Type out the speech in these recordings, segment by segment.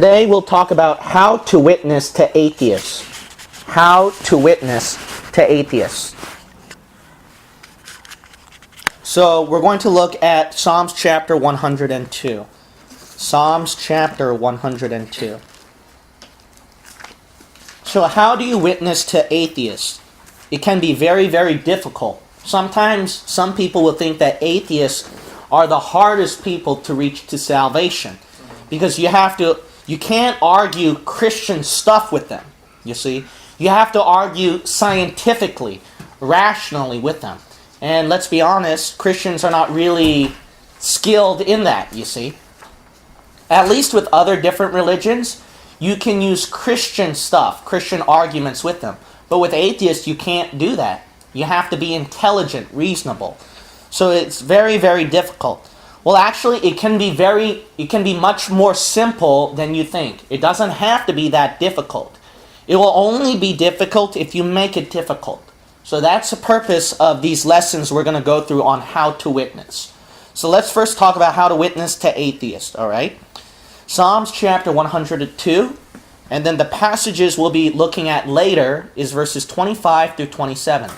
today we'll talk about how to witness to atheists. How to witness to atheists. So we're going to look at Psalms chapter 102. Psalms chapter 102. So how do you witness to atheists? It can be very, very difficult. Sometimes some people will think that atheists are the hardest people to reach to salvation, because you can't argue Christian stuff with them, you see. You have to argue scientifically, rationally with them. And let's be honest, Christians are not really skilled in that, you see. At least with other different religions, you can use Christian stuff, Christian arguments with them. But with atheists, you can't do that. You have to be intelligent, reasonable. So it's very, very difficult. Well, actually, it can be much more simple than you think. It doesn't have to be that difficult. It will only be difficult if you make it difficult. So that's the purpose of these lessons we're going to go through on how to witness. So let's first talk about how to witness to atheists, all right? Psalms chapter 102, and then the passages we'll be looking at later is verses 25 through 27.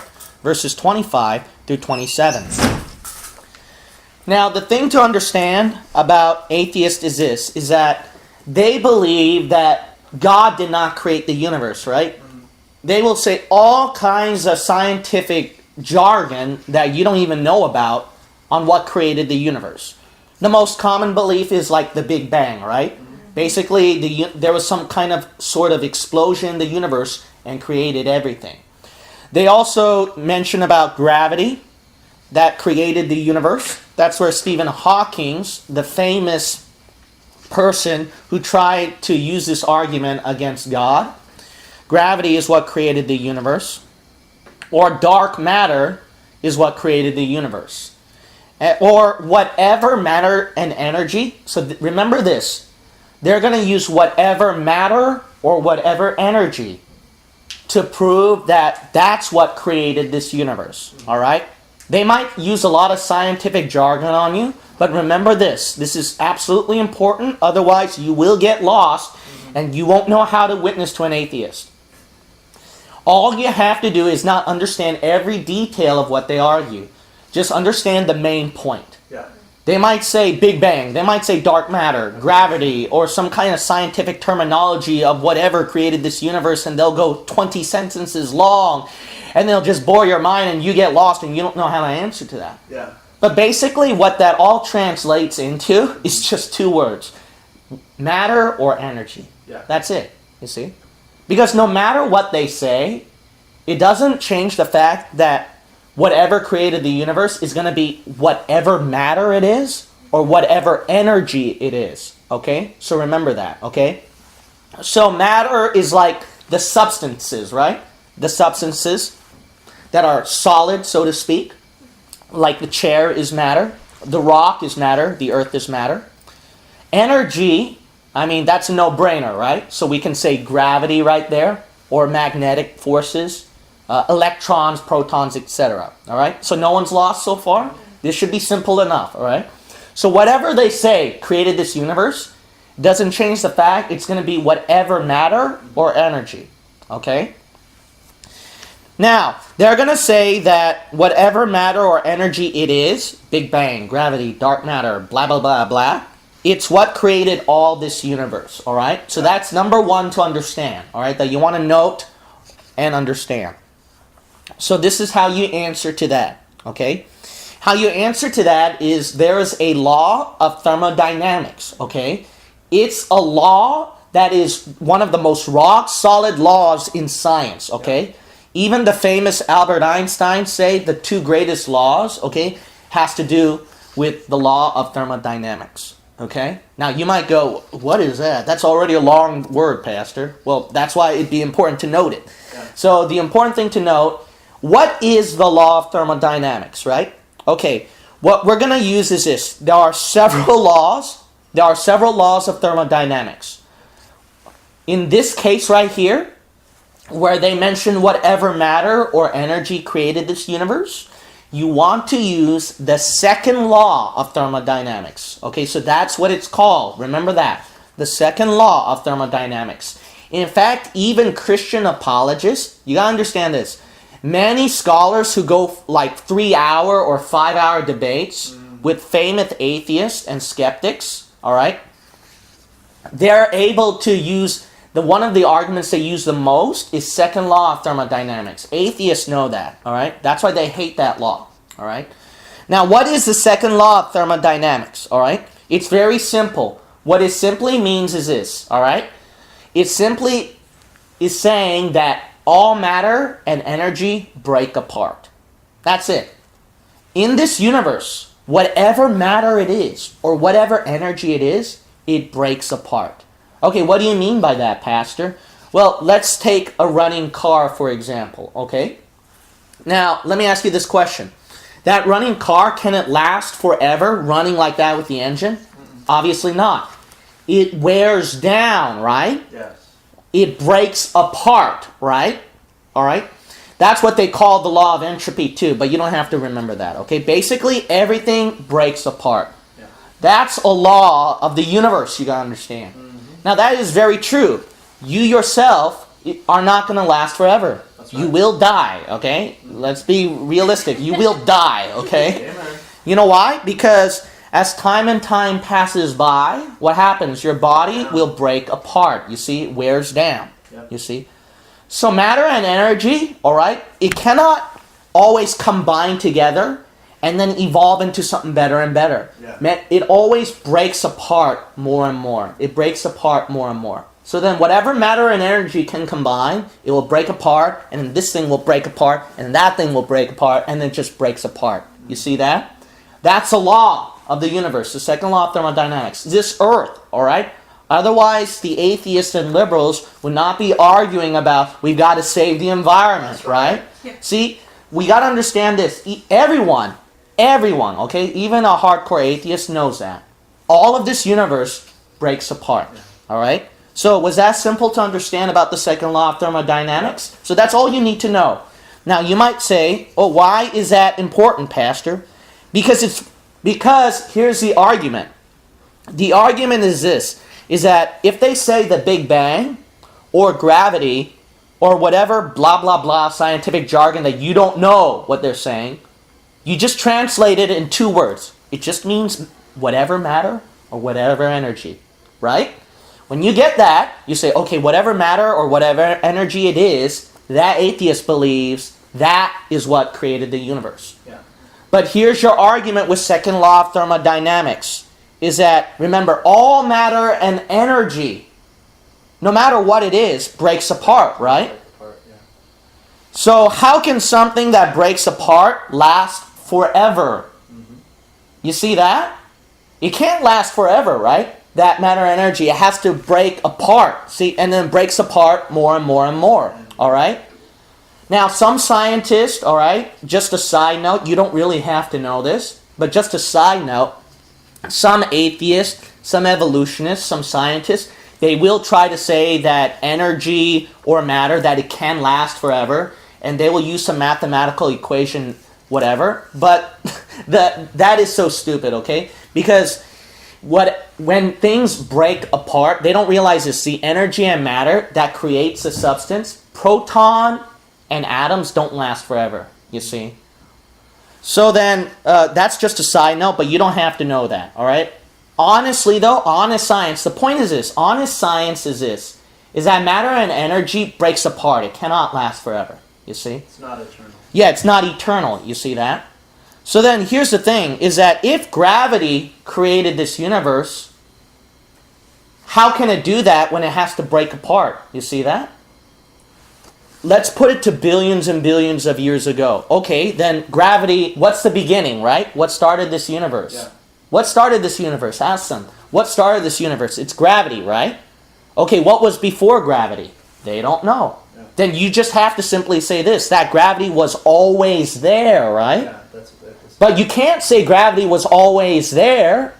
Verses 25 through 27. Now, the thing to understand about atheists is this, is that they believe that God did not create the universe, right? They will say all kinds of scientific jargon that you don't even know about on what created the universe. The most common belief is like the Big Bang, right? Basically, there was some kind of sort of explosion in the universe and created everything. They also mention about gravity that created the universe. That's where Stephen Hawking, the famous person who tried to use this argument against God. Gravity is what created the universe. Or dark matter is what created the universe. Or whatever matter and energy. So remember this. They're going to use whatever matter or whatever energy to prove that that's what created this universe. All right? They might use a lot of scientific jargon on you, but remember this. This is absolutely important. Otherwise, you will get lost and you won't know how to witness to an atheist. All you have to do is not understand every detail of what they argue. Just understand the main point. Yeah. They might say Big Bang, they might say dark matter, gravity, or some kind of scientific terminology of whatever created this universe, and they'll go 20 sentences long, and they'll just bore your mind, and you get lost, and you don't know how to answer to that. Yeah. But basically, what that all translates into is just two words. Matter or energy. Yeah. That's it, you see? Because no matter what they say, it doesn't change the fact that whatever created the universe is going to be whatever matter it is or whatever energy it is. Okay? So remember that. Okay? So matter is like the substances, right? The substances that are solid, so to speak. Like the chair is matter. The rock is matter. The earth is matter. Energy, I mean, that's a no-brainer, right? So we can say gravity right there, or magnetic forces, electrons, protons, etc. All right? So no one's lost so far? This should be simple enough, all right? So whatever they say created this universe doesn't change the fact it's going to be whatever matter or energy, okay? Now, they're going to say that whatever matter or energy it is, Big Bang, gravity, dark matter, blah, blah, blah, blah, it's what created all this universe, all right? So that's number one to understand, all right, that you want to note and understand. So this is how you answer to that, okay? How you answer to that is there is a law of thermodynamics, okay? It's a law that is one of the most rock-solid laws in science, okay? Even the famous Albert Einstein say the two greatest laws, okay, has to do with the law of thermodynamics, okay? Now, you might go, what is that? That's already a long word, Pastor. Well, that's why it'd be important to note it. Yeah. So the important thing to note, what is the law of thermodynamics, right? Okay, what we're going to use is this. There are several laws. There are several laws of thermodynamics. In this case right here, where they mention whatever matter or energy created this universe, you want to use the second law of thermodynamics. Okay, so that's what it's called. Remember that. The second law of thermodynamics. In fact, even Christian apologists, you gotta understand this. Many scholars who go like 3-hour or 5-hour debates with famous atheists and skeptics, all right, they're able to use one of the arguments they use the most is second law of thermodynamics. Atheists know that, all right? That's why they hate that law, all right? Now, what is the second law of thermodynamics, all right? It's very simple. What it simply means is this, all right? It simply is saying that all matter and energy break apart. That's it. In this universe, whatever matter it is or whatever energy it is, it breaks apart. Okay, what do you mean by that, Pastor? Well, let's take a running car, for example, okay? Now, let me ask you this question. That running car, can it last forever running like that with the engine? Obviously not. It wears down, right? Yes. It breaks apart, right? All right? That's what they call the law of entropy too, but you don't have to remember that, okay? Basically, everything breaks apart. Yeah. That's a law of the universe, you gotta understand. Now, that is very true. You yourself are not going to last forever. That's right. You will die, okay? Let's be realistic. You will die, okay? Amen. You know why? Because as time and time passes by, what happens? Your body will break apart. You see, it wears down. Yep. You see? So matter and energy, all right, it cannot always combine together and then evolve into something better and better. Yeah. It always breaks apart more and more. It breaks apart more and more. So then whatever matter and energy can combine, it will break apart, and then this thing will break apart, and that thing will break apart, and then it just breaks apart. You see that? That's a law of the universe, the second law of thermodynamics. This earth, all right? Otherwise, the atheists and liberals would not be arguing about we've got to save the environment, right? Yeah. See, we got to understand this. Everyone, okay, even a hardcore atheist knows that. All of this universe breaks apart, all right? So was that simple to understand about the second law of thermodynamics? So that's all you need to know. Now you might say, oh, why is that important, Pastor? Because here's the argument. The argument is this, is that if they say the Big Bang or gravity or whatever blah, blah, blah scientific jargon that you don't know what they're saying, you just translate it in 2 words. It just means whatever matter or whatever energy, right? When you get that, you say, okay, whatever matter or whatever energy it is, that atheist believes that is what created the universe. Yeah. But here's your argument with second law of thermodynamics, is that, remember, all matter and energy, no matter what it is, breaks apart, right? So how can something that breaks apart last forever? You see that? It can't last forever, right? That matter energy, it has to break apart. See, and then breaks apart more and more and more. All right? Now, some scientists, all right, just a side note, you don't really have to know this, but just a side note, some atheists, some evolutionists, some scientists, they will try to say that energy or matter, that it can last forever, and they will use some mathematical equation, whatever, but that is so stupid, okay? Because when things break apart, they don't realize this. The energy and matter that creates a substance, proton and atoms don't last forever, you see? So then, that's just a side note, but you don't have to know that, all right? Honestly, though, honest science, the point is this. Honest science is this, is that matter and energy breaks apart. It cannot last forever, you see? It's not eternal. Yeah, it's not eternal, you see that? So then, here's the thing, is that if gravity created this universe, how can it do that when it has to break apart? You see that? Let's put it to billions and billions of years ago. Okay, then gravity, what's the beginning, right? What started this universe? Yeah. What started this universe? Ask them. What started this universe? It's gravity, right? Okay, what was before gravity? They don't know. Yeah. Then you just have to simply say this, that gravity was always there, right? Yeah, that's but you can't say gravity was always there.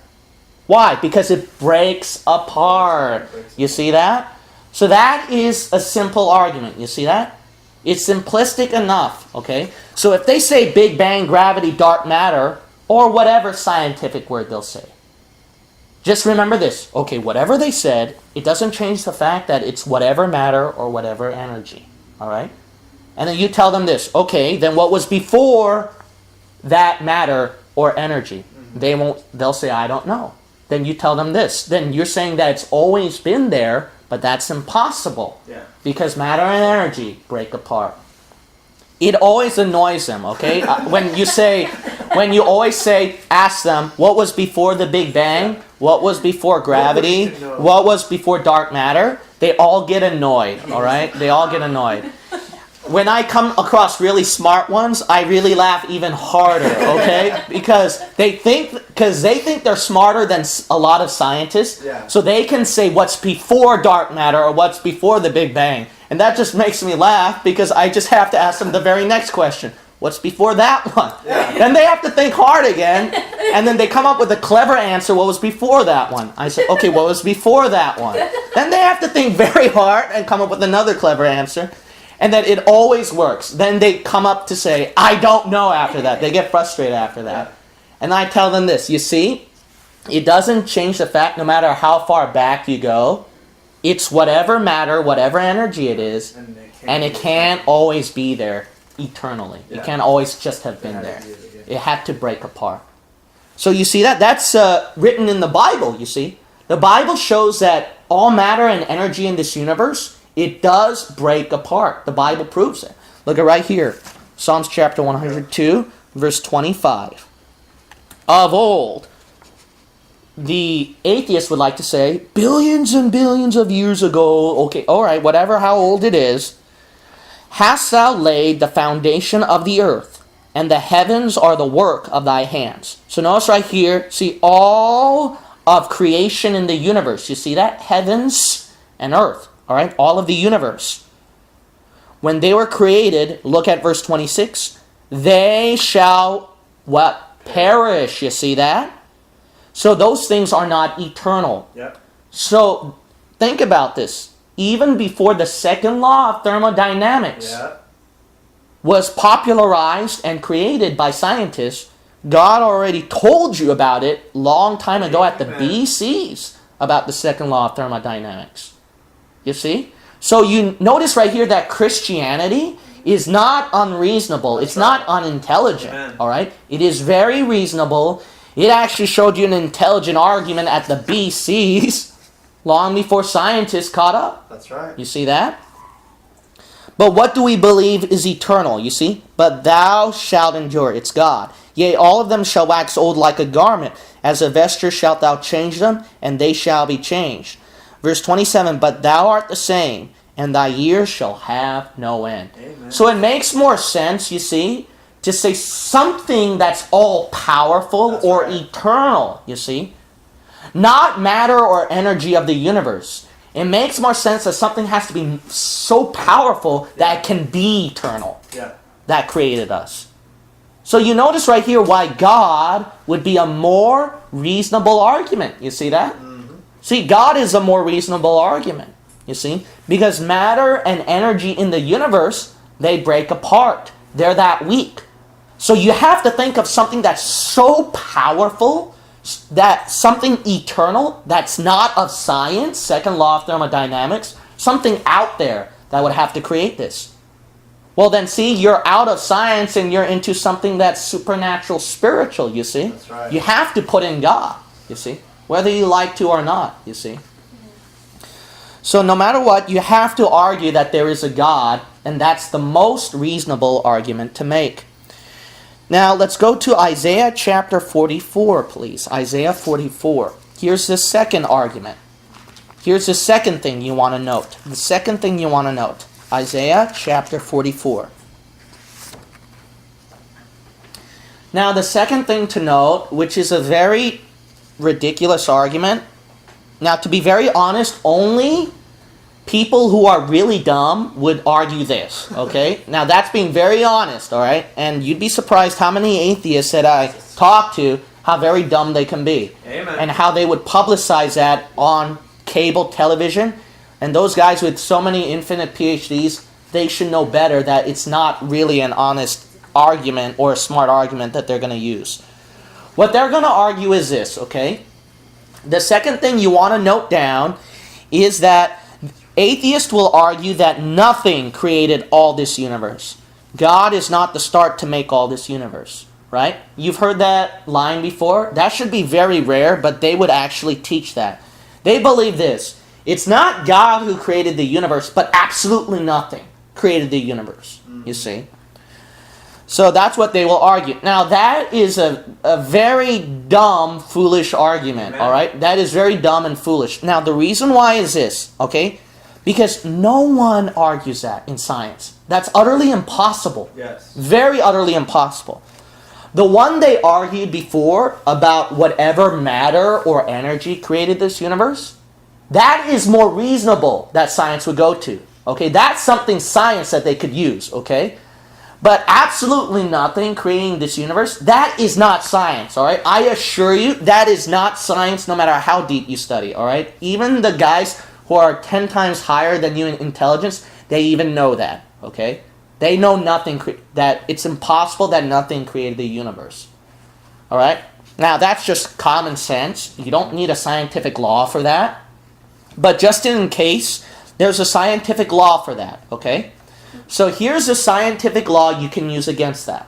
Why? Because it breaks apart. You see that? So that is a simple argument. You see that? It's simplistic enough, okay? So if they say Big Bang, gravity, dark matter, or whatever scientific word they'll say, Just remember this. Okay, whatever they said, it doesn't change the fact that it's whatever matter or whatever energy. All right? And then you tell them this. Okay, then what was before that matter or energy? They'll say, I don't know. Then you tell them this. Then you're saying that it's always been there, but that's impossible. Yeah. Because matter and energy break apart. It always annoys them, okay? When you always say, ask them, what was before the Big Bang? What was before gravity? What was before dark matter? They all get annoyed, all right? They all get annoyed. When I come across really smart ones, I really laugh even harder, okay? Because they think they're smarter than a lot of scientists, so they can say what's before dark matter or what's before the Big Bang. And that just makes me laugh because I just have to ask them the very next question. What's before that one? Yeah. Then they have to think hard again, and then they come up with a clever answer, what was before that one? I say, okay, what was before that one? Then they have to think very hard and come up with another clever answer. And then it always works. Then they come up to say, I don't know after that. They get frustrated after that. And I tell them this, you see, it doesn't change the fact no matter how far back you go, it's whatever matter, whatever energy it is, and it can't always be there eternally. It can't always just have been there. It had to break apart. So you see that's written in the Bible, you see. The Bible shows that all matter and energy in this universe, it does break apart. The Bible proves it. Look at right here. Psalms chapter 102, verse 25. Of old, the atheist would like to say, billions and billions of years ago, okay, all right, whatever how old it is, hast thou laid the foundation of the earth, and the heavens are the work of thy hands. So notice right here, see all of creation in the universe. You see that? Heavens and earth. All right, all of the universe. When they were created, look at verse 26. They shall, what? Perish. You see that? So those things are not eternal. Yep. So think about this. Even before the second law of thermodynamics was popularized and created by scientists, God already told you about it long time ago at the BCs about the second law of thermodynamics. You see? So you notice right here that Christianity is not unreasonable. It's not unintelligent. All right? It is very reasonable. It actually showed you an intelligent argument at the BCs long before scientists caught up. That's right. You see that? But what do we believe is eternal? You see? But thou shalt endure. It's God. Yea, all of them shall wax old like a garment. As a vesture shalt thou change them, and they shall be changed. Verse 27, but thou art the same, and thy years shall have no end. Amen. So it makes more sense, you see, to say something that's all-powerful or eternal, you see. Not matter or energy of the universe. It makes more sense that something has to be so powerful that it can be eternal. That created us. So you notice right here why God would be a more reasonable argument. You see that? See, God is a more reasonable argument, you see, because matter and energy in the universe, they break apart. They're that weak. So you have to think of something that's so powerful, that something eternal, that's not of science, second law of thermodynamics, something out there that would have to create this. Well then, see, you're out of science and you're into something that's supernatural, spiritual, you see. That's right. You have to put in God, you see. Whether you like to or not, you see. So no matter what, you have to argue that there is a God, and that's the most reasonable argument to make. Now, let's go to Isaiah chapter 44, please. Isaiah 44. Here's the second argument. Here's the second thing you want to note. The second thing you want to note. Isaiah chapter 44. Now, the second thing to note, which is a very ridiculous argument. Now, to be very honest, only people who are really dumb would argue this, okay? Now, that's being very honest, all right? And you'd be surprised how many atheists that I talk to, how very dumb they can be. Amen. And how they would publicize that on cable television. And those guys with so many infinite PhDs, they should know better that it's not really an honest argument or a smart argument that they're going to use. What they're going to argue is this, okay? The second thing you want to note down is that atheists will argue that nothing created all this universe. God is not the start to make all this universe, right? You've heard that line before. That should be very rare, but they would actually teach that. They believe this. It's not God who created the universe, but absolutely nothing created the universe, you see. So that's what they will argue. Now that is a very dumb, foolish argument, all right? That is very dumb and foolish. Now the reason why is this, okay? Because no one argues that in science. That's utterly impossible. Yes. Very utterly impossible. The one they argued before about whatever matter or energy created this universe, that is more reasonable that science would go to. Okay, that's something science that they could use, okay? But absolutely nothing creating this universe, that is not science, all right? I assure you, that is not science no matter how deep you study, all right? Even the guys who are 10 times higher than you in intelligence, they even know that, okay? They know nothing, that it's impossible that nothing created the universe, all right? Now, that's just common sense. You don't need a scientific law for that. But just in case, there's a scientific law for that, okay? So here's a scientific law you can use against that.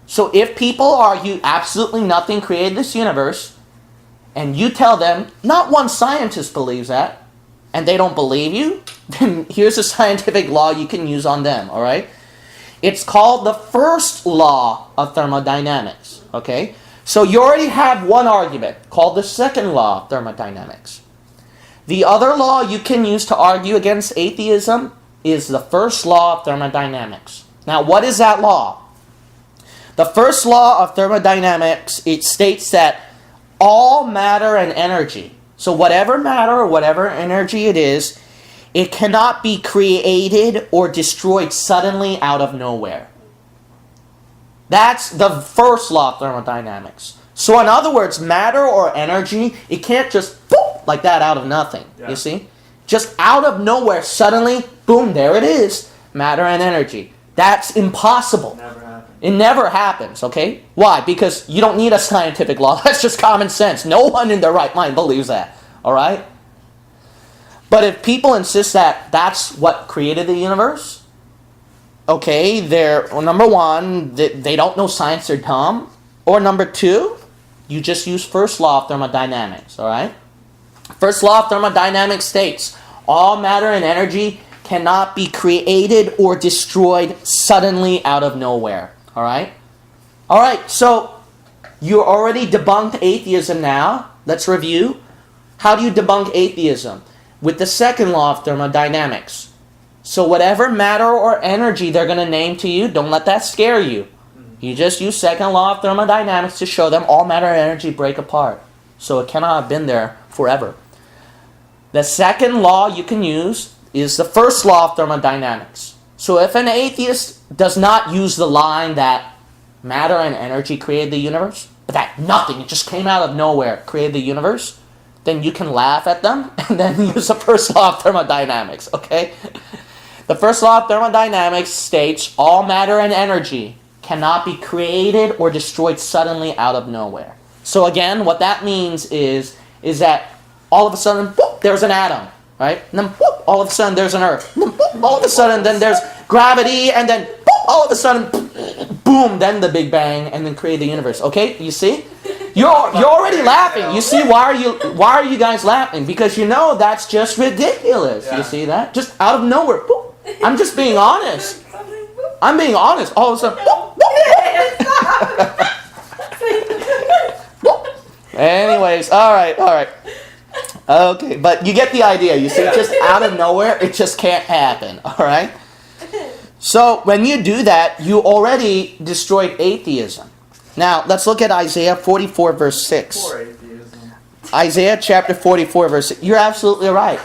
So if people argue absolutely nothing created this universe, and you tell them, not one scientist believes that, and they don't believe you, then here's a scientific law you can use on them, all right? It's called the first law of thermodynamics, okay? So you already have one argument called the second law of thermodynamics. The other law you can use to argue against atheism is the first law of thermodynamics. Now, what is that law? The first law of thermodynamics, it states that all matter and energy, so whatever matter or whatever energy it is, it cannot be created or destroyed suddenly out of nowhere. That's the first law of thermodynamics. So in other words, matter or energy, it can't just boom, like that out of nothing, you see? Just out of nowhere, suddenly, boom, there it is, matter and energy. That's impossible. Never happened. It never happens, okay? Why? Because you don't need a scientific law. That's just common sense. No one in their right mind believes that, all right? But if people insist that that's what created the universe, okay, number one, they don't know science, they're dumb. Or number two, you just use first law of thermodynamics, all right? First law of thermodynamics states, all matter and energy cannot be created or destroyed suddenly out of nowhere, all right? All right, so you already debunked atheism now. Let's review. How do you debunk atheism? With the second law of thermodynamics. So whatever matter or energy they're going to name to you, don't let that scare you. You just use second law of thermodynamics to show them all matter and energy break apart. So it cannot have been there forever. The second law you can use is the first law of thermodynamics. So if an atheist does not use the line that matter and energy created the universe, but that nothing, it just came out of nowhere, created the universe, then you can laugh at them and then use the first law of thermodynamics, okay? The first law of thermodynamics states all matter and energy cannot be created or destroyed suddenly out of nowhere. So again, what that means is that all of a sudden, whoop, there's an atom, right? And then whoop, all of a sudden there's an earth. And then whoop, all of a sudden then there's gravity, and then whoop, all of a sudden, boom, then the Big Bang, and then create the universe. Okay, you see? You're already laughing. You see, why are you guys laughing? Because you know that's just ridiculous. Yeah. You see that? Just out of nowhere. Whoop. I'm just being honest. I'm being honest. All of a sudden, whoop, anyways, all right. Okay, but you get the idea. You see, just out of nowhere, it just can't happen, all right? So when you do that, you already destroyed atheism. Now, let's look at Isaiah 44, verse 6. Poor atheism. Isaiah chapter 44, verse 6. You're absolutely right.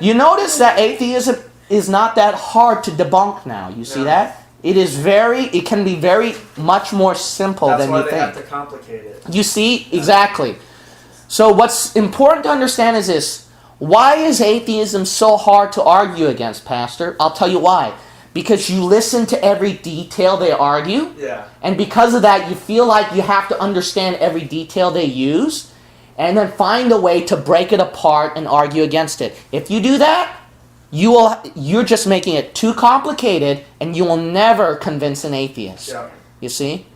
You notice that atheism is not that hard to debunk now. You see that? It can be very much more simple than you think. That's why they have to complicate it. You see? Exactly. So what's important to understand is this. Why is atheism so hard to argue against, Pastor? I'll tell you why. Because you listen to every detail they argue. Yeah. And because of that, you feel like you have to understand every detail they use. and then find a way to break it apart and argue against it. If you do that, you're just making it too complicated, and you will never convince an atheist. Yeah. You see?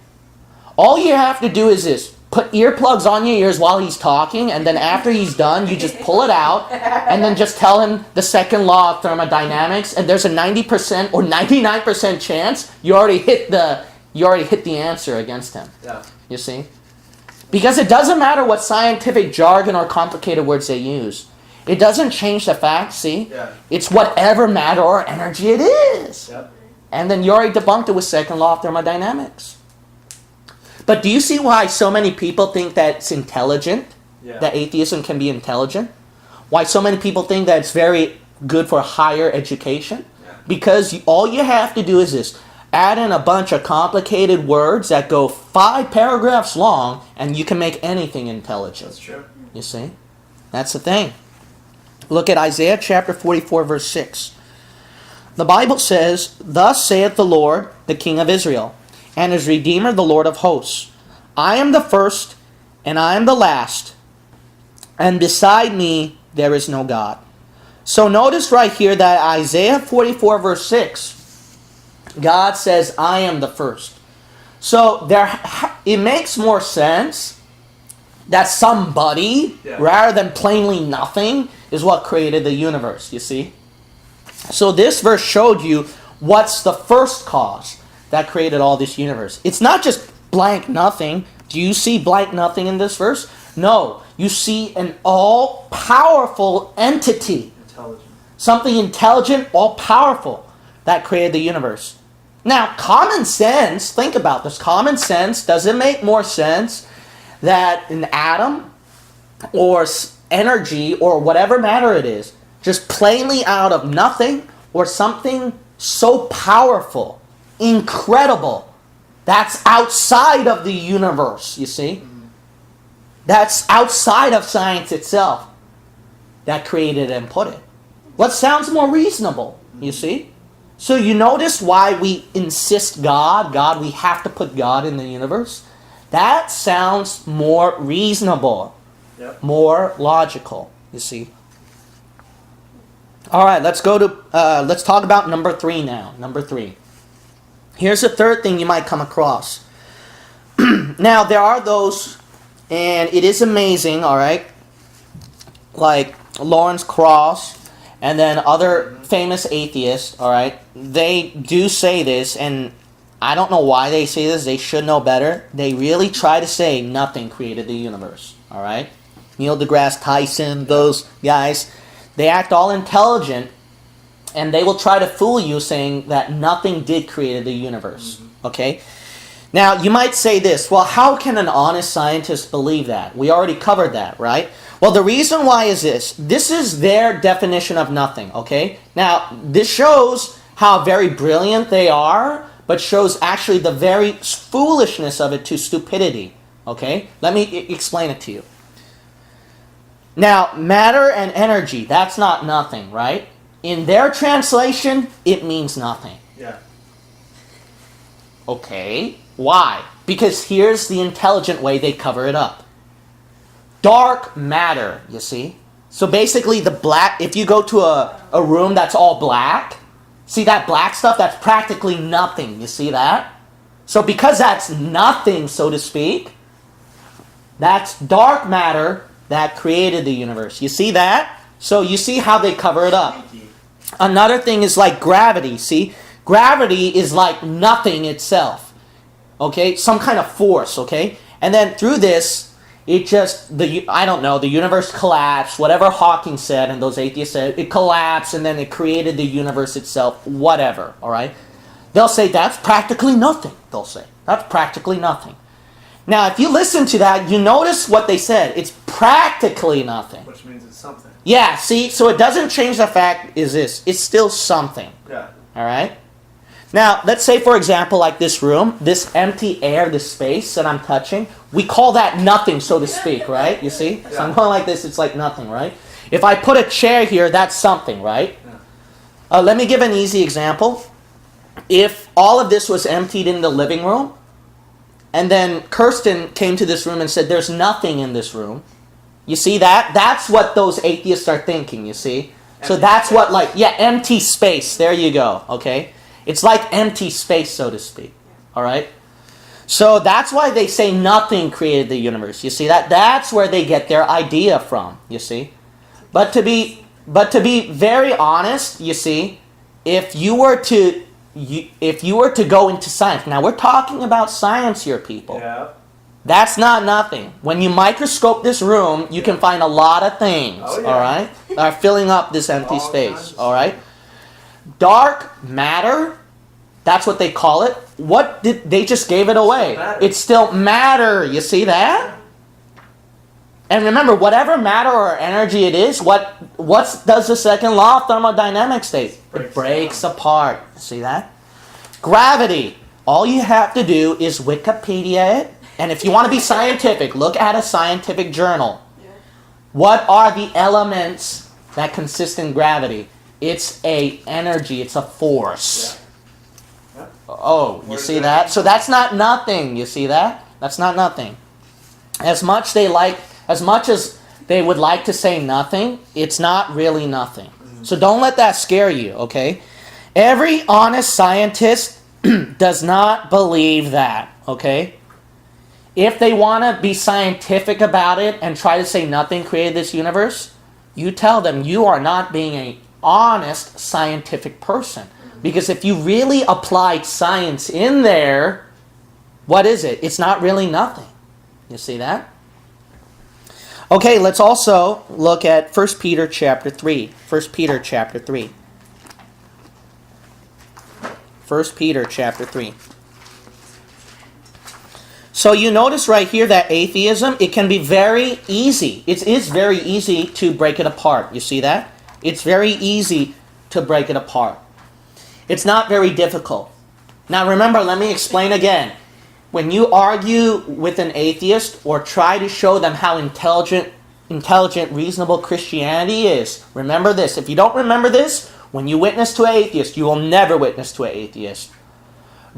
All you have to do is this. Put earplugs on your ears while he's talking, and then after he's done, you just pull it out, and then just tell him the second law of thermodynamics, and there's a 90% or 99% chance you already hit the answer against him. Yeah. You see? Because it doesn't matter what scientific jargon or complicated words they use. It doesn't change the fact, see? Yeah. It's whatever matter or energy it is. Yep. And then you already debunked it with second law of thermodynamics. But do you see why so many people think that it's intelligent? Yeah. That atheism can be intelligent? Why so many people think that it's very good for higher education? Yeah. Because all you have to do is this. Add in a bunch of complicated words that go 5 paragraphs long, and you can make anything intelligent. That's true. You see? That's the thing. Look at Isaiah chapter 44, verse 6. The Bible says, "Thus saith the Lord, the King of Israel, and his Redeemer, the Lord of hosts. I am the first, and I am the last, and beside me there is no God." So notice right here that Isaiah 44, verse 6, God says, "I am the first." So it makes more sense that somebody, rather than plainly nothing, is what created the universe, you see? So this verse showed you what's the first cause that created all this universe. It's not just blank nothing. Do you see blank nothing in this verse? No. You see an all-powerful entity. Intelligent. Something intelligent, all-powerful, that created the universe. Now, common sense, think about this. Common sense, does it make more sense that an atom or energy or whatever matter it is, just plainly out of nothing, or something so powerful, incredible, that's outside of the universe, you see? That's outside of science itself, that created and put it? What sounds more reasonable, you see? So you notice why we insist God, we have to put God in the universe? That sounds more reasonable, more logical, you see? All right, let's talk about number 3 now. Number 3. Here's the third thing you might come across. Now, there are those, and it is amazing, all right, like Lawrence Krauss, and then other famous atheists, all right, they do say this, and I don't know why they say this. They should know better. They really try to say nothing created the universe, all right? Neil deGrasse Tyson, those guys, they act all intelligent, and they will try to fool you saying that nothing did create the universe, okay? Now, you might say this, well, how can an honest scientist believe that? We already covered that, right? Well, the reason why is this. This is their definition of nothing, okay? Now, this shows how very brilliant they are, but shows actually the very foolishness of it to stupidity, okay? Let me explain it to you. Now, matter and energy, that's not nothing, right? In their translation, it means nothing. Yeah. Okay, why? Because here's the intelligent way they cover it up. Dark matter, you see? So basically the black, if you go to a room that's all black, see that black stuff? That's practically nothing, you see that? So because that's nothing, so to speak, that's dark matter that created the universe. You see that? So you see how they cover it up. Another thing is like gravity, see? Gravity is like nothing itself, okay? Some kind of force, okay? And then through this, it just, the universe collapsed, whatever Hawking said and those atheists said, it collapsed and then it created the universe itself, whatever, all right? They'll say, that's practically nothing, they'll say. That's practically nothing. Now, if you listen to that, you notice what they said. It's practically nothing. Which means it's something. Yeah, see? So it doesn't change the fact is this. It's still something. Yeah. All right? Now, let's say, for example, like this room, this empty air, this space that I'm touching, we call that nothing, so to speak, right? You see? Yeah. So I'm going like this, it's like nothing, right? If I put a chair here, that's something, right? Yeah. Let me give an easy example. If all of this was emptied in the living room, and then Kirsten came to this room and said, there's nothing in this room, You see that? That's what those atheists are thinking, you see? So Empty that's space. what, like, yeah, empty space. There you go, okay? It's like empty space, so to speak. All right? So that's why they say nothing created the universe. You see that? That's where they get their idea from, you see? But to be very honest, you see, if you were to go into science, now we're talking about science here, people. Yeah. That's not nothing. When you microscope this room, you can find a lot of things, Oh, yeah. all right, are filling up this empty All space, kinds. all right? Dark matter, that's what they call it. What did they just gave it away? matter. It's still matter. You see that? And remember, whatever matter or energy it is, what does the second law of thermodynamics state? It breaks apart. See that? Gravity. All you have to do is Wikipedia it. And if you want to be scientific, look at a scientific journal. What are the elements that consist in gravity? It's a energy. It's a force. Yeah. Oh, you see that? So that's not nothing. You see that? That's not nothing. As much as they would like to say nothing, it's not really nothing. So don't let that scare you, okay? Every honest scientist does not believe that, okay? If they want to be scientific about it and try to say nothing created this universe, you tell them you are not being an honest scientific person. Because if you really applied science in there, what is it? It's not really nothing. You see that? Okay, let's also look at 1 Peter chapter 3. 1 Peter chapter 3. 1 Peter chapter 3. So you notice right here that atheism, it can be very easy. It is very easy to break it apart. You see that? It's very easy to break it apart. It's not very difficult. Now remember, let me explain again. When you argue with an atheist or try to show them how intelligent, reasonable Christianity is, remember this. If you don't remember this, when you witness to an atheist, you will never witness to an atheist.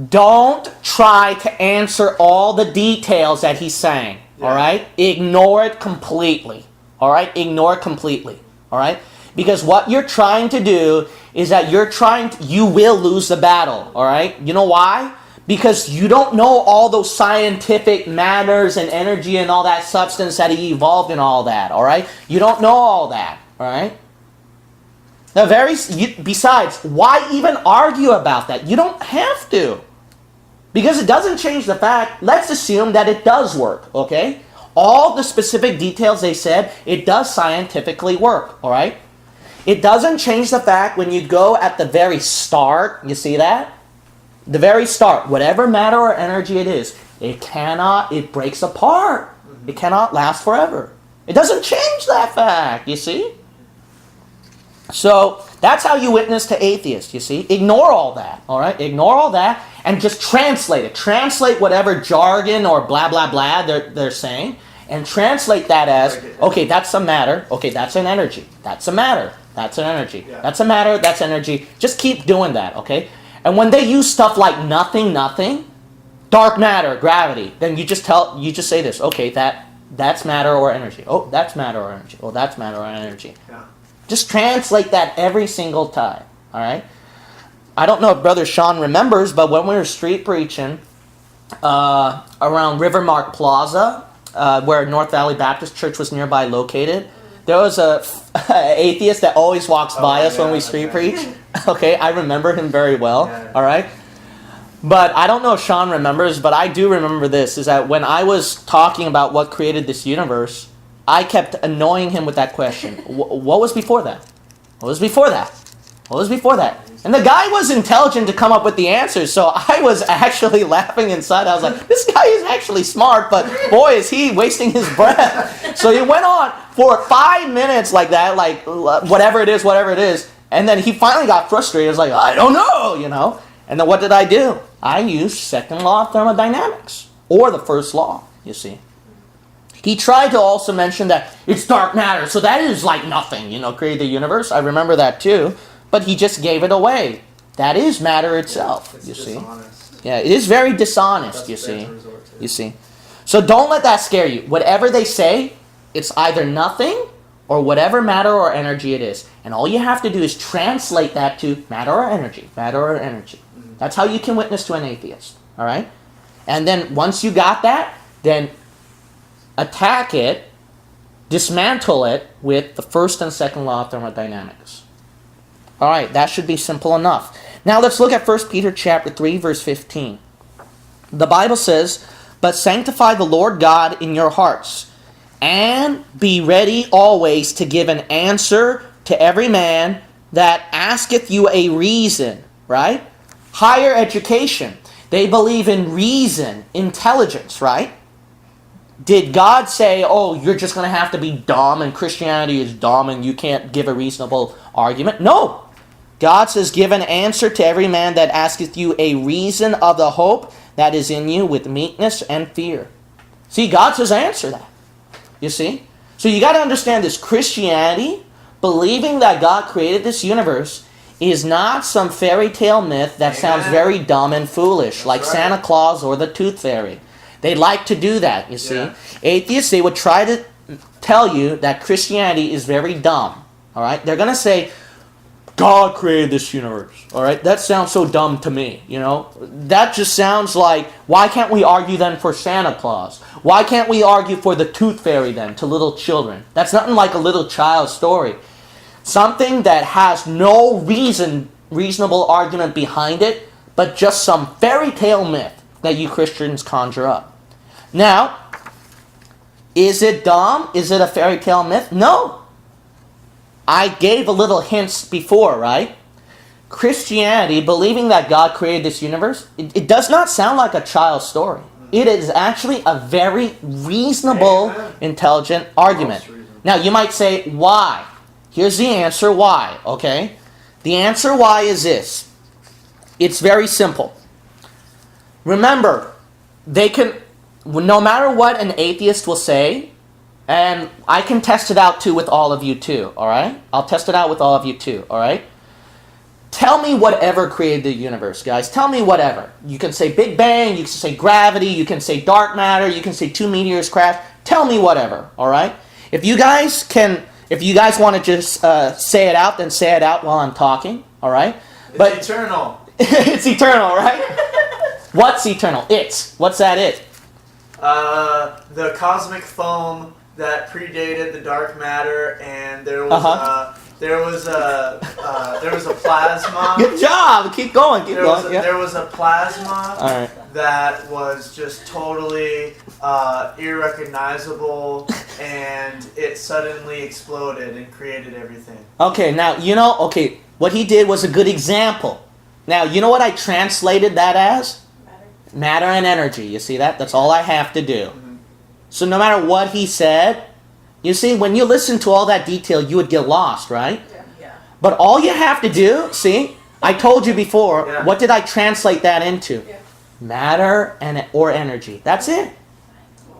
Don't try to answer all the details that he's saying. Yeah. All right? Ignore it completely. All right? Ignore it completely. All right? Because what you're trying to do is that you will lose the battle. All right? You know why? Because you don't know all those scientific matters and energy and all that substance that he evolved and all that. All right? You don't know all that. All right? Now, besides, why even argue about that? You don't have to. Because it doesn't change the fact, let's assume that it does work, okay? All the specific details they said, it does scientifically work, all right? It doesn't change the fact when you go at the very start, you see that? The very start, whatever matter or energy it is, it breaks apart. It cannot last forever. It doesn't change that fact, you see? So that's how you witness to atheists, you see. Ignore all that, all right? Ignore all that and just translate it. Translate whatever jargon or blah, blah, blah they're saying and translate that as, okay, that's a matter. Okay, that's an energy. That's a matter. That's an energy. Yeah. That's a matter. That's energy. Just keep doing that, okay? And when they use stuff like nothing, dark matter, gravity, then you just say this, okay, that's matter or energy. Oh, that's matter or energy. Oh, that's matter or energy. Yeah. Just translate that every single time, all right? I don't know if Brother Sean remembers, but when we were street preaching around Rivermark Plaza, where North Valley Baptist Church was nearby located, there was a atheist that always walks by us when we street preach. Okay, I remember him very well, all right? But I don't know if Sean remembers, but I do remember this, is that when I was talking about what created this universe, I kept annoying him with that question. What was before that? What was before that? What was before that? And the guy was intelligent to come up with the answers, so I was actually laughing inside. I was like, this guy is actually smart, but boy, is he wasting his breath. So he went on for 5 minutes like that, like whatever it is, and then he finally got frustrated. He was like, I don't know, you know. And then what did I do? I used second law of thermodynamics, or the first law, you see. He tried to also mention that it's dark matter, so that is like nothing, you know, create the universe. I remember that too, but he just gave it away. That is matter itself, It's you see. dishonest. Yeah, it is very dishonest, That's you what they see. have to resort to. You see. So don't let that scare you. Whatever they say, It's either nothing or whatever matter or energy it is. And all you have to do is translate that to matter or energy. Matter or energy. That's how you can witness to an atheist. All right? And then once you got that, then attack it, dismantle it with the first and second law of thermodynamics. All right, that should be simple enough. Now let's look at 1 Peter chapter 3, verse 15. The Bible says, "But sanctify the Lord God in your hearts, and be ready always to give an answer to every man that asketh you a reason." Right? Higher education. They believe in reason, intelligence, right? Did God say, oh, you're just going to have to be dumb and Christianity is dumb and you can't give a reasonable argument? No. God says, give an answer to every man that asketh you a reason of the hope that is in you with meekness and fear. See, God says answer that. You see? So you got to understand this. Christianity, believing that God created this universe, is not some fairy tale myth that sounds very dumb and foolish, like Santa Claus or the Tooth Fairy. They like to do that, you see. Yeah. Atheists, they would try to tell you that Christianity is very dumb. All right? They're going to say, God created this universe. All right? That sounds so dumb to me, you know. That just sounds like, why can't we argue then for Santa Claus? Why can't we argue for the Tooth Fairy then to little children? That's nothing like a little child's story. Something that has no reasonable argument behind it, but just some fairy tale myth that you Christians conjure up. Now, is it dumb? Is it a fairy tale myth? No. I gave a little hints before, right? Christianity, believing that God created this universe, it does not sound like a child's story. It is actually a very reasonable, intelligent argument. Now, you might say, why? Here's the answer why, okay? The answer why is this. It's very simple. Remember, they can, no matter what an atheist will say, and I can test it out too with all of you too, all right? I'll test it out with all of you too, all right? Tell me whatever created the universe, guys. Tell me whatever. You can say Big Bang, you can say gravity, you can say dark matter, you can say 2 meteors crash. Tell me whatever, all right? If you guys want to just say it out, then say it out while I'm talking, all right? It's eternal. It's eternal, right? What's eternal? What's that it? The cosmic foam that predated the dark matter, and there was a plasma. Good job. Keep going. There was a plasma all right. that was just totally irrecognizable, and it suddenly exploded and created everything. Okay, now, what he did was a good example. Now, you know what I translated that as? Matter and energy. You see that? That's all I have to do. Mm-hmm. So no matter what he said, you see, when you listen to all that detail, you would get lost, right? Yeah. But all you have to do, see, I told you before, what did I translate that into? Yeah. Matter or energy. That's it.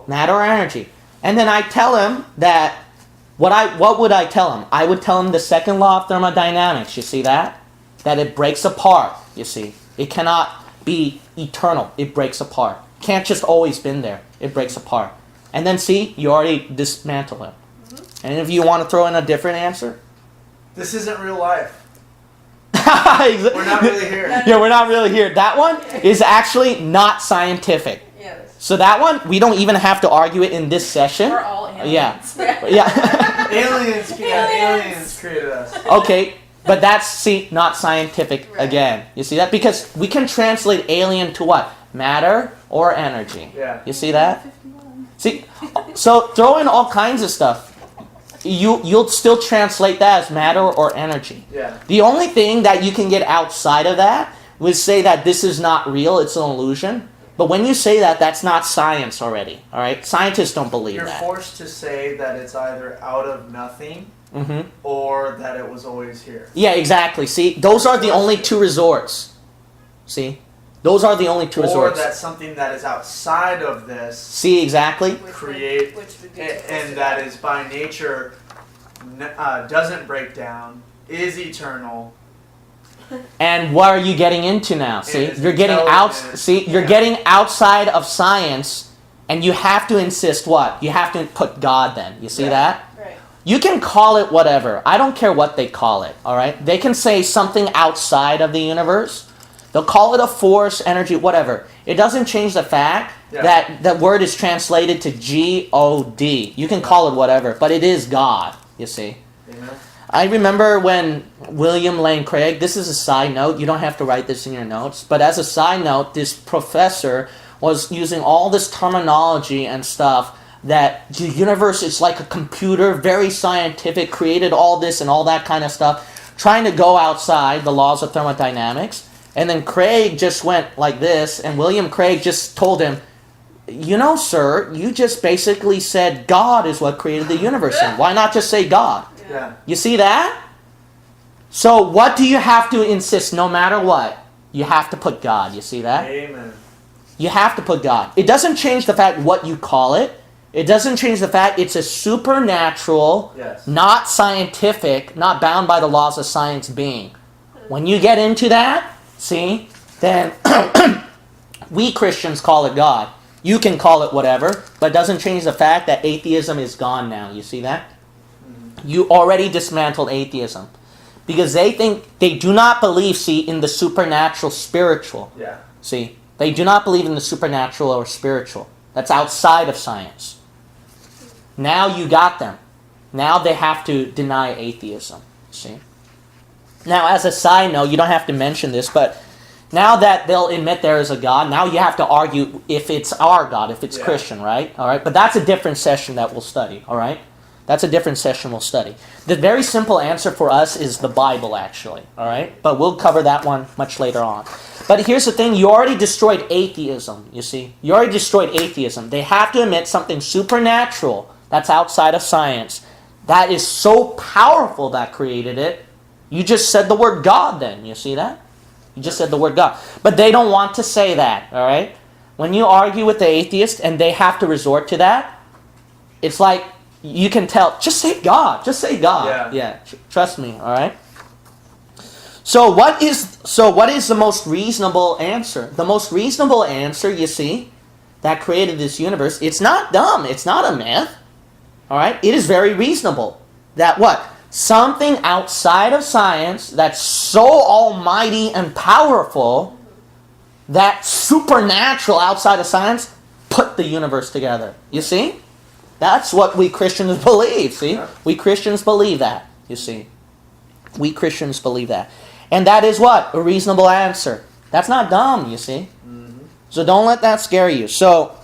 Matter or energy. And then I tell him that, what would I tell him? I would tell him the second law of thermodynamics. You see that? That it breaks apart, you see. It cannot be eternal. It breaks apart. Can't just always been there. It breaks apart. And then see, you already dismantle it. Mm-hmm. And if you want to throw in a different answer? This isn't real life. We're not really here. Yeah, we're not really here. That one is actually not scientific. So that one, we don't even have to argue it in this session. We're all aliens. Yeah. Aliens created us. Okay. But that's, not scientific again. You see that? Because we can translate alien to what? Matter or energy. Yeah. You see that? See, so throw in all kinds of stuff. You'll still translate that as matter or energy. Yeah. The only thing that you can get outside of that was say that this is not real, it's an illusion. But when you say that, that's not science already. All right? Scientists don't believe that. You're forced to say that it's either out of nothing, or that it was always here. Yeah, exactly. See, those are the only two resorts. See? Those are the only two resorts. Or that something that is outside of this. See, exactly. Create, and that is by nature, doesn't break down, is eternal. And what are you getting into now? See, you're getting out. See, you're getting outside of science And you have to insist what? You have to put God then. You see Right. that? Right. You can call it whatever. I don't care what they call it, all right? They can say something outside of the universe. They'll call it a force, energy, whatever. It doesn't change the fact that the word is translated to G-O-D. You can call it whatever, but it is God, you see. Amen. I remember when William Lane Craig, this is a side note, you don't have to write this in your notes, but as a side note, this professor was using all this terminology and stuff that the universe is like a computer, very scientific, created all this and all that kind of stuff, trying to go outside the laws of thermodynamics. And then Craig just went like this, and William Craig just told him, you know, sir, you just basically said God is what created the universe. And why not just say God? Yeah. You see that? So what do you have to insist no matter what? You have to put God. You see that? Amen. You have to put God. It doesn't change the fact what you call it. It doesn't change the fact it's a supernatural, Yes. not scientific, not bound by the laws of science being. When you get into that, see, then we Christians call it God. You can call it whatever, but it doesn't change the fact that atheism is gone now. You see that? You already dismantled atheism. Because they think, they do not believe, see, in the supernatural spiritual. Yeah. See, they do not believe in the supernatural or spiritual. That's outside of science. Now you got them. Now they have to deny atheism. See? Now, as a side note, you don't have to mention this, but now that they'll admit there is a God, now you have to argue if it's our God, if it's Christian, right? All right, but that's a different session that we'll study, all right? That's a different session we'll study. The very simple answer for us is the Bible, actually, all right? But we'll cover that one much later on. But here's the thing, you already destroyed atheism, you see? You already destroyed atheism. They have to admit something supernatural that's outside of science, that is so powerful that created it. You just said the word God then, you see that? You just said the word God. But they don't want to say that, all right? When you argue with the atheist and they have to resort to that, it's like, you can tell, just say God, just say God. Yeah, trust me, all right? So what is the most reasonable answer? The most reasonable answer, you see, that created this universe, it's not dumb, it's not a myth, all right? It is very reasonable. That what? Something outside of science that's so almighty and powerful, that supernatural outside of science, put the universe together. You see? That's what we Christians believe, see? We Christians believe that, you see. We Christians believe that. And that is what? A reasonable answer. That's not dumb, you see. So don't let that scare you. So,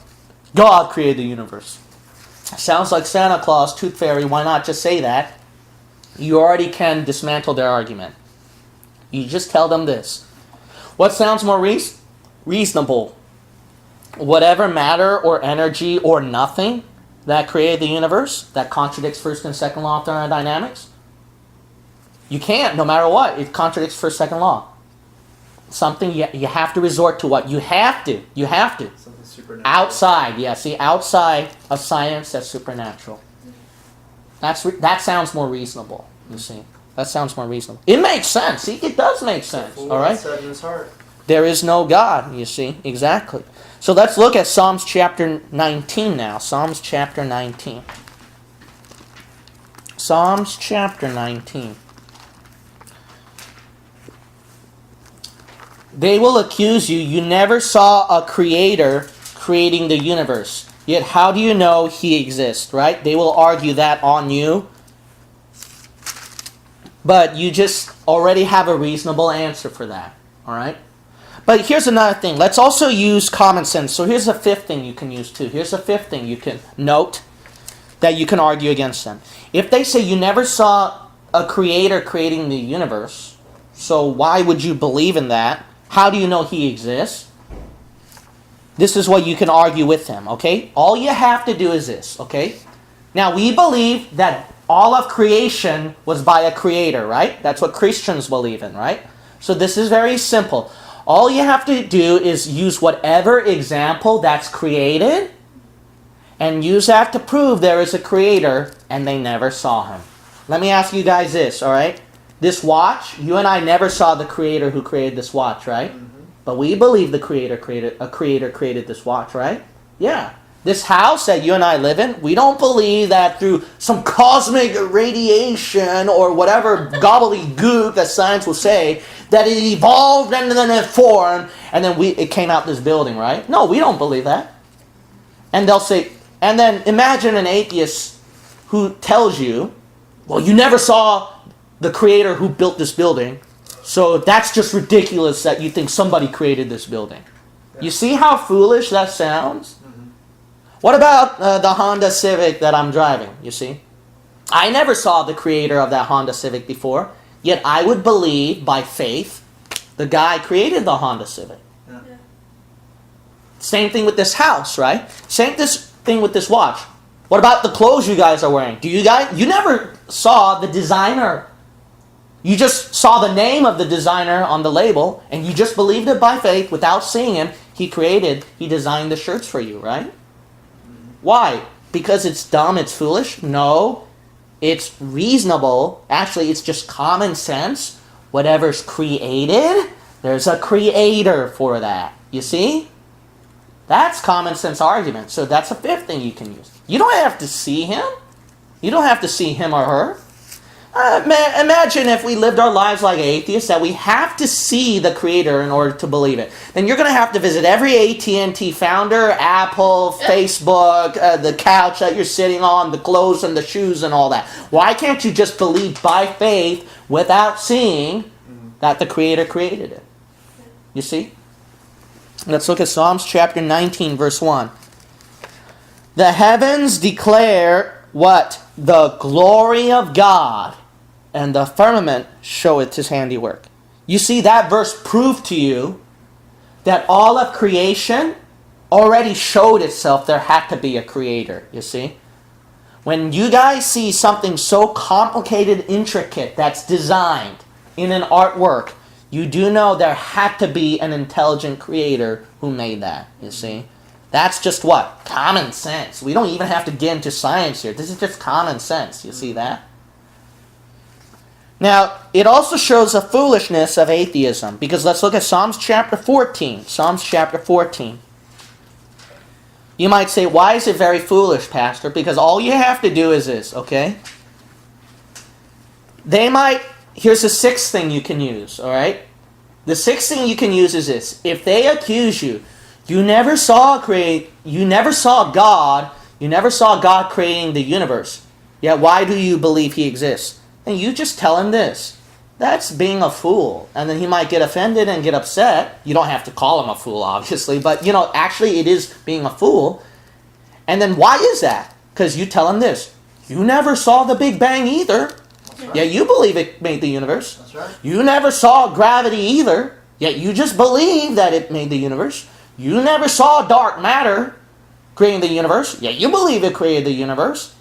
God created the universe. Sounds like Santa Claus, Tooth Fairy, why not just say that? You already can dismantle their argument. You just tell them this. What sounds more reasonable? Whatever matter or energy or nothing that created the universe, that contradicts first and second law of thermodynamics? You can't, no matter what. It contradicts first, second law. Something you have to resort to what? You have to. Something supernatural. Outside, see, outside of science, that's supernatural. That sounds more reasonable, you see. That sounds more reasonable. It makes sense. See, it does make sense, all right? Said in his heart. There is no God, you see, exactly. So let's look at Psalms chapter 19 now. Psalms chapter 19. Psalms chapter 19. They will accuse you, you never saw a creator creating the universe. Yet how do you know he exists, right? They will argue that on you. But you just already have a reasonable answer for that, all right? But here's another thing. Let's also use common sense. So here's a fifth thing you can use too. Here's a fifth thing you can note that you can argue against them. If they say you never saw a creator creating the universe, so why would you believe in that? How do you know he exists? This is what you can argue with them, okay? All you have to do is this, okay? Now, we believe that all of creation was by a creator, right? That's what Christians believe in, right? So this is very simple. All you have to do is use whatever example that's created and use that to prove there is a creator and they never saw him. Let me ask you guys this, all right? This watch, you and I never saw the creator who created this watch, right? But we believe the creator created this watch, right? Yeah. This house that you and I live in, we don't believe that through some cosmic radiation or whatever gobbledygook that science will say, that it evolved and then it formed and then it came out this building, right? No, we don't believe that. And they'll say, and then imagine an atheist who tells you, well, you never saw the creator who built this building, so that's just ridiculous that you think somebody created this building. Yeah. You see how foolish that sounds? What about the Honda Civic that I'm driving, you see? I never saw the creator of that Honda Civic before, yet I would believe by faith the guy created the Honda Civic. Yeah. Yeah. Same thing with this house, right? Same thing with this watch. What about the clothes you guys are wearing? You never saw the designer. You just saw the name of the designer on the label, and you just believed it by faith without seeing him. He designed the shirts for you, right? Why? Because it's dumb, it's foolish? No. It's reasonable. Actually, it's just common sense. Whatever's created, there's a creator for that. You see? That's common sense argument. So that's a fifth thing you can use. You don't have to see him. You don't have to see him or her. Imagine if we lived our lives like atheists, that we have to see the creator in order to believe it. Then you're going to have to visit every AT&T founder, Apple, Facebook, the couch that you're sitting on, the clothes and the shoes and all that. Why can't you just believe by faith without seeing that the creator created it? You see? Let's look at Psalms chapter 19, verse 1. The heavens declare what? The glory of God, and the firmament showeth his handiwork. You see, that verse proved to you that all of creation already showed itself there had to be a creator, you see. When you guys see something so complicated, intricate, that's designed in an artwork, you do know there had to be an intelligent creator who made that, you see. That's just what? Common sense. We don't even have to get into science here. This is just common sense. You see that? Now, it also shows the foolishness of atheism. Because let's look at Psalms chapter 14. Psalms chapter 14. You might say, why is it very foolish, Pastor? Because all you have to do is this, okay? Here's the sixth thing you can use, all right? The sixth thing you can use is this. If they accuse you, you never saw God creating the universe. Yet why do you believe he exists? And you just tell him this. That's being a fool. And then he might get offended and get upset. You don't have to call him a fool, obviously. But, actually it is being a fool. And then why is that? Because you tell him this. You never saw the Big Bang either. Right. Yet you believe it made the universe. That's right. You never saw gravity either. Yet you just believe that it made the universe. You never saw dark matter creating the universe, yet you believe it created the universe.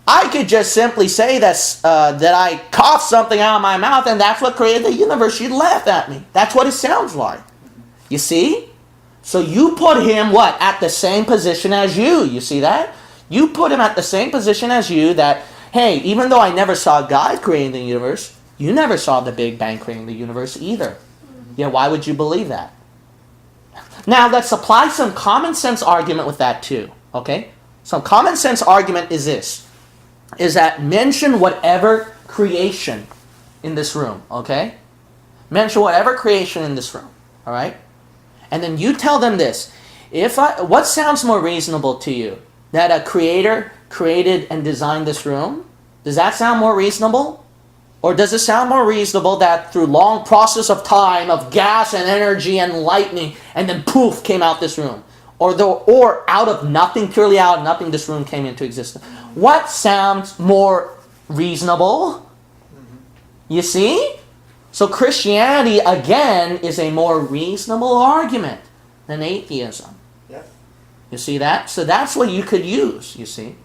I could just simply say that I coughed something out of my mouth and that's what created the universe. You'd laugh at me. That's what it sounds like. You see? So you put him, what? At the same position as you. You see that? You put him at the same position as you that, hey, even though I never saw God creating the universe, you never saw the Big Bang creating the universe either. Yeah, why would you believe that? Now, let's apply some common sense argument with that too, okay? Some common sense argument is this, is that mention whatever creation in this room, okay? Mention whatever creation in this room, all right? And then you tell them this, what sounds more reasonable to you? That a creator created and designed this room? Does that sound more reasonable? Or does it sound more reasonable that through long process of time, of gas and energy and lightning, and then poof, came out this room? Or out of nothing, purely out of nothing, this room came into existence? What sounds more reasonable? You see? So Christianity, again, is a more reasonable argument than atheism. Yes. You see that? So that's what you could use, you see.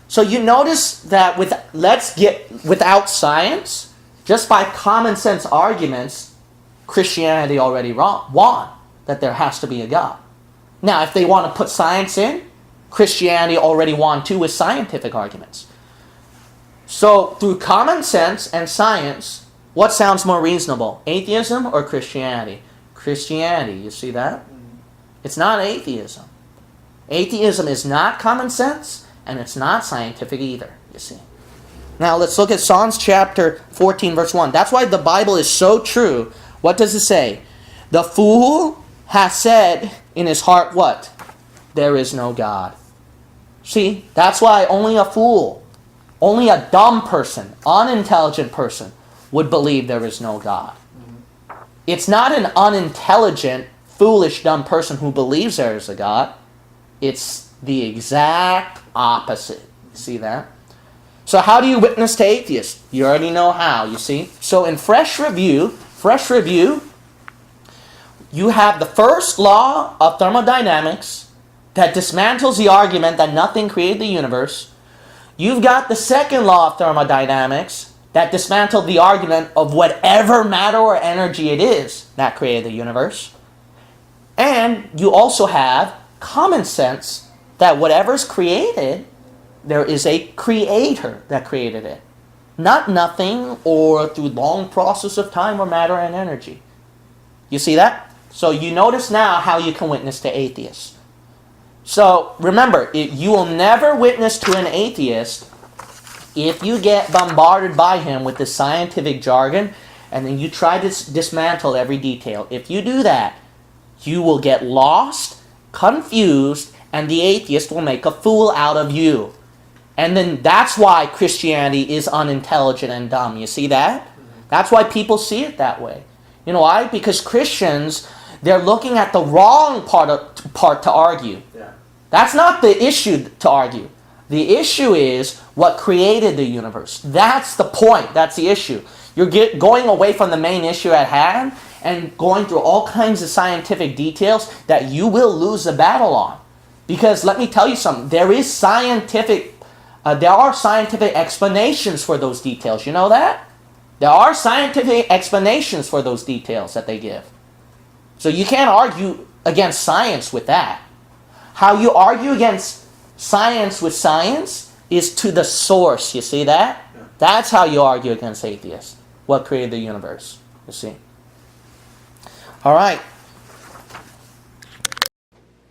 So you notice that without science, just by common sense arguments, Christianity already won, that there has to be a God. Now, if they want to put science in, Christianity already won too with scientific arguments. So through common sense and science, what sounds more reasonable? Atheism or Christianity? Christianity, you see that? It's not atheism. Atheism is not common sense, and it's not scientific either, you see. Now let's look at Psalms chapter 14, verse 1. That's why the Bible is so true. What does it say? The fool has said in his heart, what? There is no God. See, that's why only a fool, only a dumb person, unintelligent person would believe there is no God. It's not an unintelligent, foolish, dumb person who believes there is a God. It's the exact opposite. See that? So how do you witness to atheists? You already know how, you see. So in Fresh Review, you have the first law of thermodynamics that dismantles the argument that nothing created the universe. You've got the second law of thermodynamics that dismantled the argument of whatever matter or energy it is that created the universe. And you also have common sense that whatever's created, there is a creator that created it. Not nothing or through long process of time or matter and energy. You see that? So you notice now how you can witness to atheists. So remember, you will never witness to an atheist if you get bombarded by him with the scientific jargon and then you try to dismantle every detail. If you do that, you will get lost, confused, and the atheist will make a fool out of you. And then that's why Christianity is unintelligent and dumb. You see that? That's why people see it that way. You know why? Because Christians, they're looking at the wrong part to argue. Yeah. That's not the issue to argue. The issue is what created the universe. That's the point. That's the issue. You're going away from the main issue at hand and going through all kinds of scientific details that you will lose the battle on. Because let me tell you something. There are scientific explanations for those details. You know that? There are scientific explanations for those details that they give. So you can't argue against science with that. How you argue against science with science is to the source. You see that? Yeah. That's how you argue against atheists. What created the universe? You see? All right.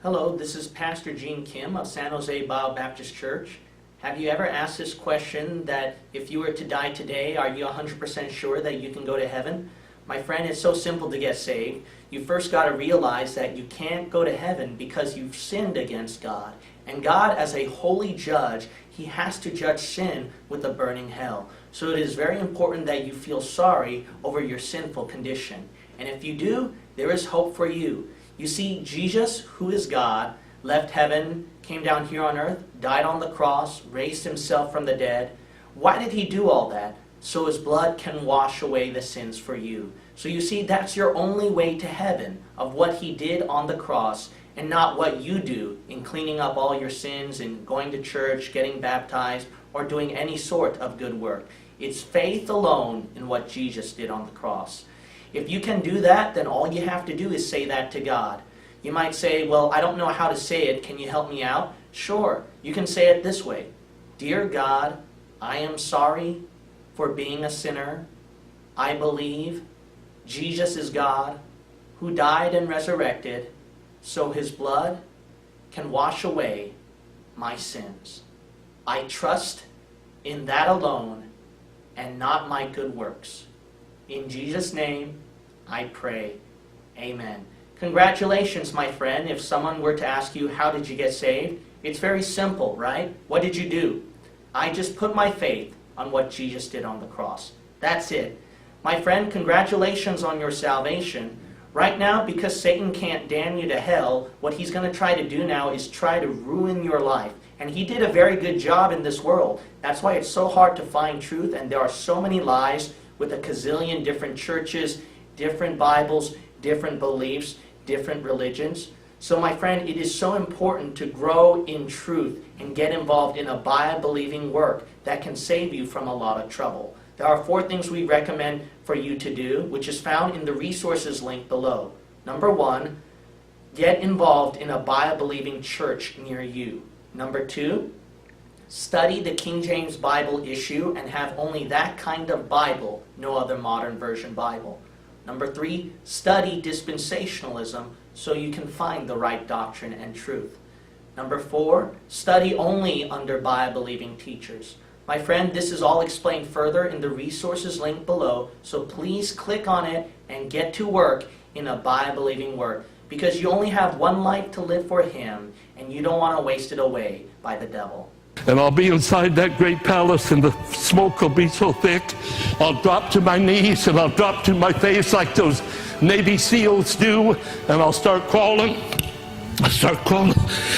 Hello, this is Pastor Gene Kim of San Jose Bible Baptist Church. Have you ever asked this question that if you were to die today, are you 100% sure that you can go to heaven? My friend, it's so simple to get saved. You first got to realize that you can't go to heaven because you've sinned against God. And God, as a holy judge, He has to judge sin with a burning hell. So it is very important that you feel sorry over your sinful condition. And if you do, there is hope for you. You see, Jesus, who is God, left heaven, came down here on earth, died on the cross, raised Himself from the dead. Why did He do all that? So His blood can wash away the sins for you. So you see, that's your only way to heaven, of what He did on the cross, and not what you do in cleaning up all your sins and going to church, getting baptized, or doing any sort of good work. It's faith alone in what Jesus did on the cross. If you can do that, then all you have to do is say that to God. You might say, well, I don't know how to say it. Can you help me out? Sure. You can say it this way. Dear God, I am sorry for being a sinner. I believe Jesus is God who died and resurrected so His blood can wash away my sins. I trust in that alone and not my good works. In Jesus' name, I pray. Amen. Congratulations, my friend. If someone were to ask you, how did you get saved? It's very simple, right? What did you do? I just put my faith on what Jesus did on the cross. That's it. My friend, congratulations on your salvation. Right now, because Satan can't damn you to hell, what he's going to try to do now is try to ruin your life. And he did a very good job in this world. That's why it's so hard to find truth, and there are so many lies with a gazillion different churches, different Bibles, different beliefs, different religions. So my friend, it is so important to grow in truth and get involved in a Bible-believing work that can save you from a lot of trouble. There are 4 things we recommend for you to do, which is found in the resources link below. Number 1, get involved in a Bible-believing church near you. Number 2, study the King James Bible issue and have only that kind of Bible, no other modern version Bible. Number 3, study dispensationalism so you can find the right doctrine and truth. Number 4, study only under Bible-believing teachers. My friend, this is all explained further in the resources link below, so please click on it and get to work in a Bible-believing word, because you only have one life to live for Him, and you don't want to waste it away by the devil. And I'll be inside that great palace, and the smoke will be so thick, I'll drop to my knees, and I'll drop to my face like those Navy SEALs do, and I'll start crawling. I start crawling,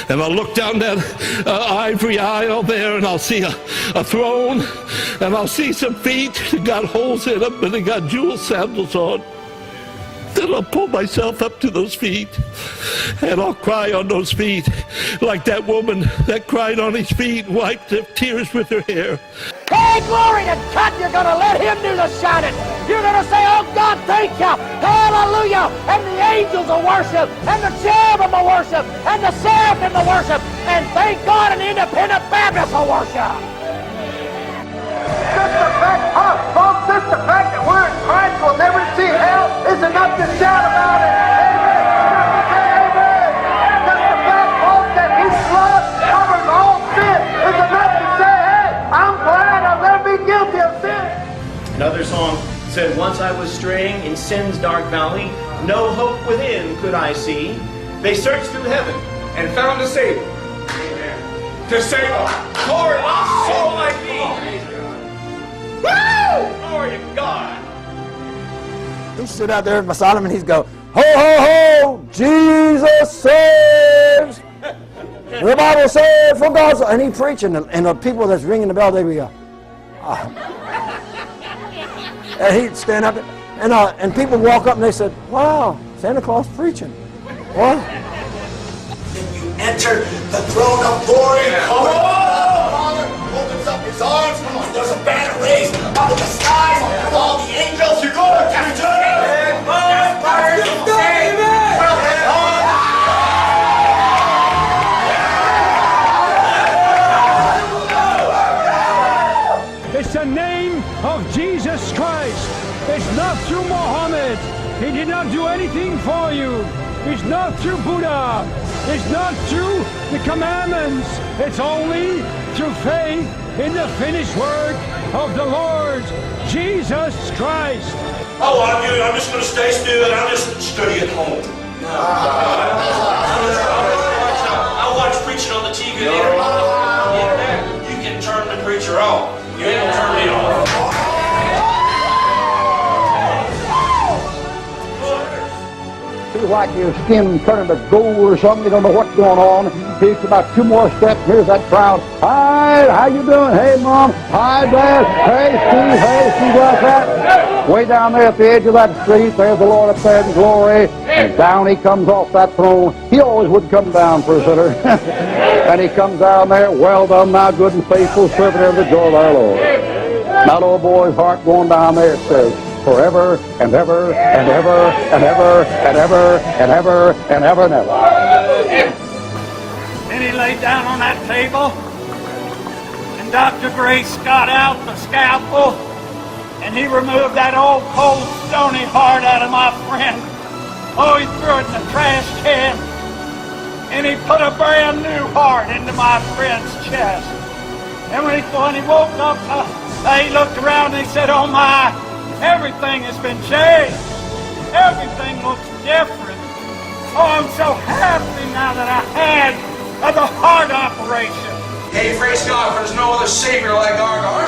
and I'll look down that ivory aisle there, and I'll see a throne, and I'll see some feet that got holes in them, and they got jewel sandals on. Then I'll pull myself up to those feet, and I'll cry on those feet like that woman that cried on His feet and wiped the tears with her hair. Hey, glory to God, you're going to let Him do the shouting. You're going to say, oh God, thank you. Hallelujah. And the angels will worship, and the cherubim will worship, and the seraphim will worship, and thank God an independent Baptist will worship. Just the fact, folks, just the fact that we're in Christ will never see hell is enough to shout about it. Amen. Just the fact, folks, that His blood covers all sin is enough to say, hey, I'm glad I'll never be guilty of sin. Another song said, once I was straying in sin's dark valley, no hope within could I see. They searched through heaven and found a Savior. Amen. To save a poor lost soul like me. Woo! Glory to God. He stood out there beside him and he'd go, ho, ho, ho, Jesus saves. The Bible says, for God's, and he preaching, and the people that's ringing the bell, they would go, and he'd stand up, and people walk up and they said, wow, Santa Claus preaching. What? Then you enter the throne of glory. Come on! Father opens up His arms. Come on, there's a banner raised up in the skies with all the angels. You're going to capture it. It's the name of Jesus Christ. It's not through Muhammad. He did not do anything for you. It's not through Buddha. It's not through the commandments. It's only through faith in the finished work of the Lord Jesus Christ. Oh, I'm just going to stay still and I'll just study at home. I watch preaching on the TV and on the internet. You can turn the preacher off. You ain't going to turn me off. Feels like your skin turning to gold or something. You don't know what's going on. Takes about 2 more steps. Here's that crowd. Hi, how you doing? Hey, Mom. Hi, Dad. Hey, Steve. Hey, Steve, like that. Way down there at the edge of that street, there's the Lord up there in glory. And down He comes off that throne. He always would come down for a sinner. And He comes down there. Well done, thou good and faithful servant of the joy of our Lord. That old boy's heart going down there, it says, forever and ever and ever and ever and ever and ever and ever and ever. Then he laid down on that table, and Dr. Grace got out the scalpel, and he removed that old cold stony heart out of my friend. Oh, he threw it in the trash can, and he put a brand new heart into my friend's chest. And when he woke up, he looked around and he said, oh my, everything has been changed. Everything looks different. Oh, I'm so happy now that I had the heart operation. Hey, praise God, for there's no other Savior like our God. Our